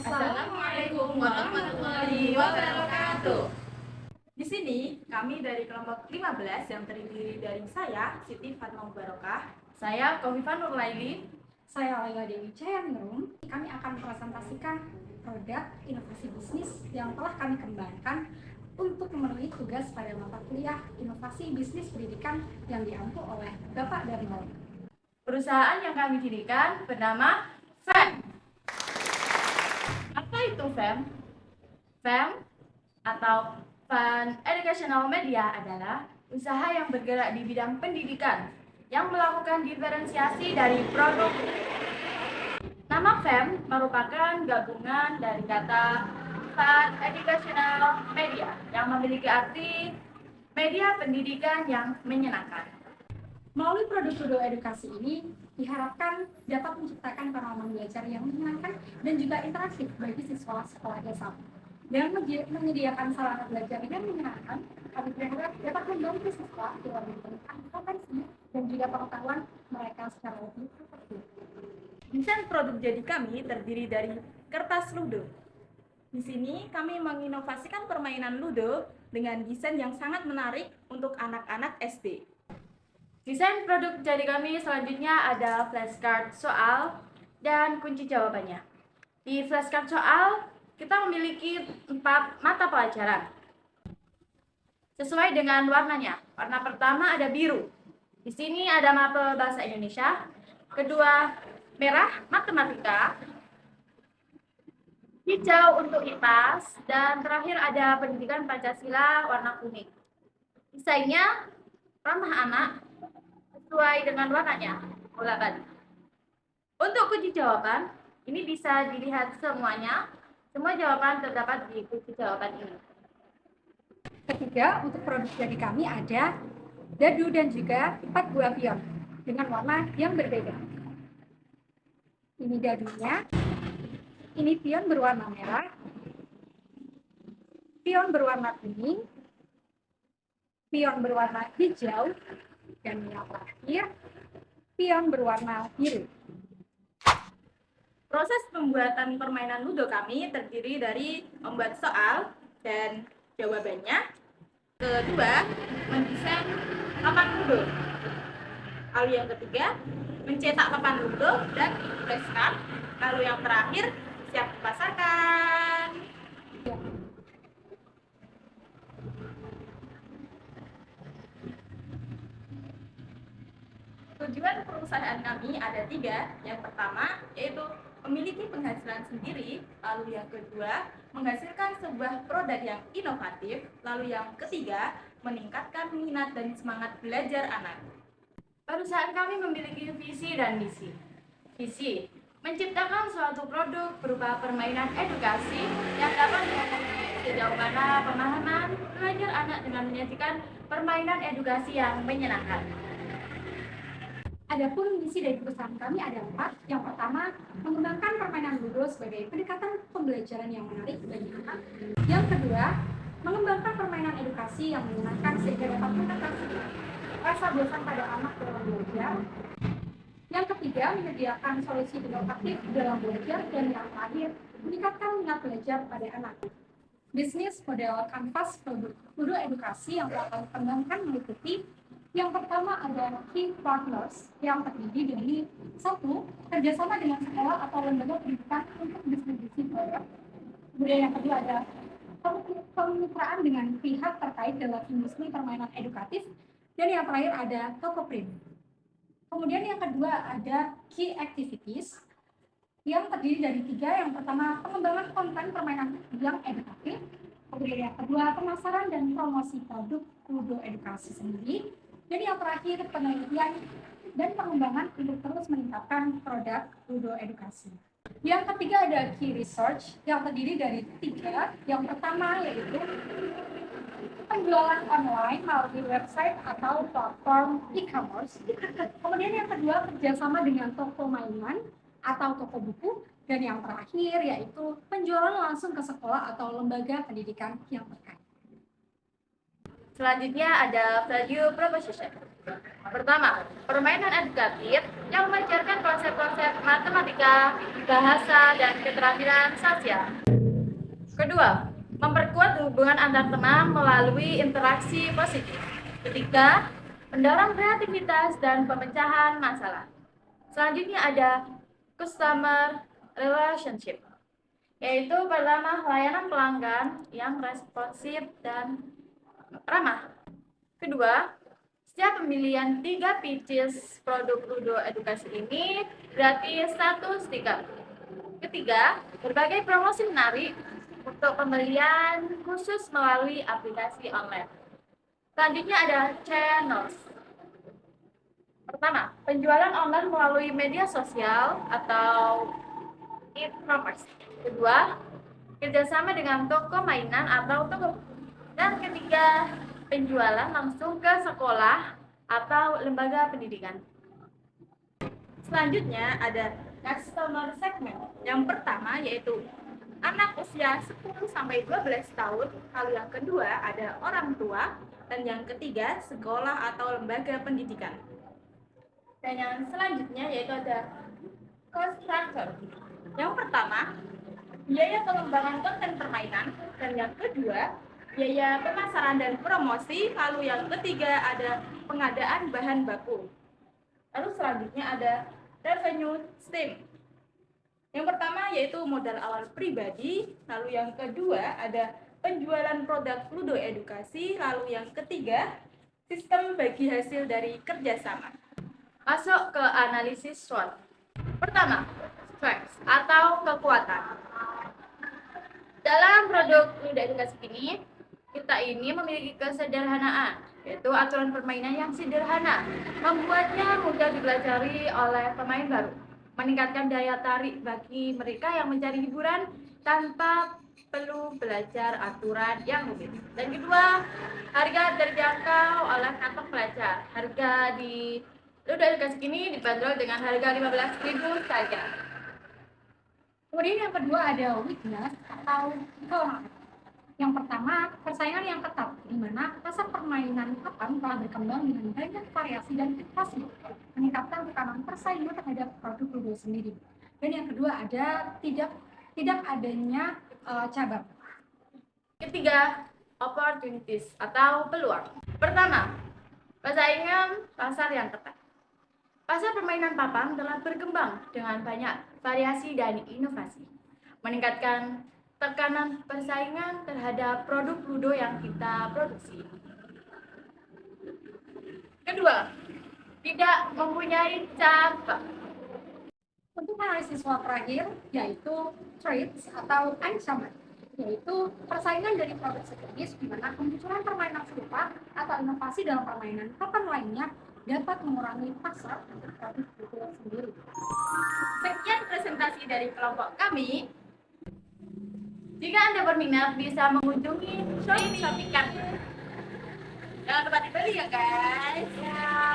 Assalamualaikum warahmatullahi wabarakatuh. Di sini kami dari kelompok 15 yang terdiri dari saya, Siti Fatma Barokah, saya Khofifah Nurlaili, saya Laila Dewi Cayaningrum. Kami akan mempresentasikan produk inovasi bisnis yang telah kami kembangkan untuk memenuhi tugas pada mata kuliah inovasi bisnis pendidikan yang diampu oleh Bapak Darmawan. Perusahaan yang kami dirikan bernama FEM. Apa itu FEM? FEM atau Fun Educational Media adalah usaha yang bergerak di bidang pendidikan yang melakukan diferensiasi dari produk. Nama FEM merupakan gabungan dari kata Fun Educational Media yang memiliki arti media pendidikan yang menyenangkan. Melalui produk Ludo Edukasi ini diharapkan dapat menciptakan pengalaman belajar yang menyenangkan dan juga interaktif bagi siswa sekolah dasar. Dan menyediakan sarana belajar yang menyenangkan, kami berharap dapat membantu siswa dalam meningkatkan kompetensi dan juga pengetahuan mereka secara lebih efektif. desain produk jadi kami terdiri dari kertas ludo. Di sini kami menginovasikan permainan ludo dengan desain yang sangat menarik untuk anak-anak SD. Desain produk jadi kami selanjutnya ada flashcard soal dan kunci jawabannya. Di flashcard soal, kita memiliki 4 mata pelajaran sesuai dengan warnanya. Warna pertama ada biru. Di sini ada mapel bahasa Indonesia. Kedua, merah matematika. Hijau untuk IPAS dan terakhir ada pendidikan Pancasila warna kuning. Desainnya ramah anak sesuai dengan warnanya, bola balik. Untuk kunci jawaban, ini bisa dilihat semuanya. Semua jawaban terdapat di kunci jawaban ini. Ketiga, untuk produk dari kami ada dadu dan juga 4 buah pion dengan warna yang berbeda. Ini dadunya, ini pion berwarna merah, pion berwarna kuning, pion berwarna hijau, dan yang terakhir, pion berwarna biru. Proses pembuatan permainan ludo kami terdiri dari membuat soal dan jawabannya. Kedua, mendesain papan ludo. Lalu yang ketiga, mencetak papan ludo dan flashcard. Lalu yang terakhir, siap dipasarkan. Tujuan perusahaan kami ada 3. Yang pertama yaitu memiliki penghasilan sendiri. Lalu yang kedua, menghasilkan sebuah produk yang inovatif. Lalu yang ketiga, meningkatkan minat dan semangat belajar anak. Perusahaan kami memiliki visi dan misi. Visi, menciptakan suatu produk berupa permainan edukasi yang dapat memenuhi sejauh mana pemahaman belajar anak dengan menyajikan permainan edukasi yang menyenangkan. Adapun misi dari perusahaan kami ada 4. Yang pertama, mengembangkan permainan ludo sebagai pendekatan pembelajaran yang menarik bagi anak. Yang kedua, mengembangkan permainan edukasi yang menyenangkan sehingga dapat mengatasi rasa bosan pada anak dalam belajar. Yang ketiga, menyediakan solusi inovatif dalam belajar. Dan yang terakhir, meningkatkan minat belajar pada anak. Bisnis model kanvas produk ludo edukasi yang telah kami kembangkan meliputi: yang pertama ada key partners yang terdiri dari 1. Kerjasama dengan sekolah atau lembaga pendidikan untuk distribusi produk. Kemudian yang kedua ada kemitraan dengan pihak terkait dalam industri permainan edukatif. Dan yang terakhir ada toko print. Kemudian yang kedua ada key activities yang terdiri dari 3. Yang pertama, pengembangan konten permainan yang edukatif. Kemudian yang kedua, pemasaran dan promosi produk ludo edukasi sendiri. Dan yang terakhir, penelitian dan pengembangan untuk terus meningkatkan produk ludo edukasi. Yang ketiga ada key research yang terdiri dari 3. Yang pertama yaitu penjualan online melalui website atau platform e-commerce. Kemudian yang kedua, kerjasama dengan toko mainan atau toko buku. Dan yang terakhir yaitu penjualan langsung ke sekolah atau lembaga pendidikan yang terkait. Selanjutnya ada value proposition. Pertama, permainan edukatif yang mengajarkan konsep-konsep matematika, bahasa, dan keterampilan sosial. Kedua, memperkuat hubungan antar teman melalui interaksi positif. Ketiga, mendorong kreativitas dan pemecahan masalah. Selanjutnya ada customer relationship, yaitu pertama layanan pelanggan yang responsif dan ramah. Kedua, setiap pembelian 3 pieces produk Ludo Edukasi ini gratis 1 stiker. Ketiga, berbagai promosi menarik untuk pembelian khusus melalui aplikasi online. Selanjutnya ada channels. Pertama, penjualan online melalui media sosial atau e-commerce. Kedua, kerjasama dengan toko mainan atau toko. Dan ketiga, penjualan langsung ke sekolah atau lembaga pendidikan. Selanjutnya ada customer segment. Yang pertama yaitu anak usia 10 sampai 12 tahun, lalu yang kedua ada orang tua, dan yang ketiga sekolah atau lembaga pendidikan. Dan yang selanjutnya yaitu ada cost structure. Yang pertama, biaya pengembangan konten permainan, dan yang kedua, biaya pemasaran dan promosi, lalu yang ketiga ada pengadaan bahan baku. Lalu selanjutnya ada revenue stream. Yang pertama yaitu modal awal pribadi, lalu yang kedua ada penjualan produk Ludo Edukasi, lalu yang ketiga sistem bagi hasil dari kerjasama. Masuk ke analisis SWOT. Pertama, strengths atau kekuatan. Dalam produk Ludo Edukasi kita ini memiliki kesederhanaan, yaitu aturan permainan yang sederhana, membuatnya mudah dipelajari oleh pemain baru, meningkatkan daya tarik bagi mereka yang mencari hiburan tanpa perlu belajar aturan yang rumit. Dan kedua, harga terjangkau oleh kantong pelajar. Harga di Ludo Edukasi ini dibanderol dengan harga 15.000 saja. Kemudian yang kedua ada weakness atau kelemahan. Yang pertama, persaingan yang ketat, di mana pasar permainan papan telah berkembang dengan banyak variasi dan inovasi, meningkatkan tekanan persaingan terhadap produk Ludo sendiri. Dan yang kedua ada tidak adanya cabang. Ketiga, opportunities atau peluang. Pertama, persaingan pasar yang ketat. Pasar permainan papan telah berkembang dengan banyak variasi dan inovasi, meningkatkan tekanan persaingan terhadap produk Ludo yang kita produksi. Kedua, tidak mempunyai cabang. Untuk analisis SWOT terakhir, yaitu threats atau ancaman, yaitu persaingan dari produk sejenis di mana kemunculan permainan serupa atau inovasi dalam permainan papan lainnya dapat mengurangi pasar untuk produk Ludo sendiri. Sekian presentasi dari kelompok kami. Jika Anda berminat, bisa mengunjungi Shopee kami. Jangan lupa dibeli ya guys. Ya.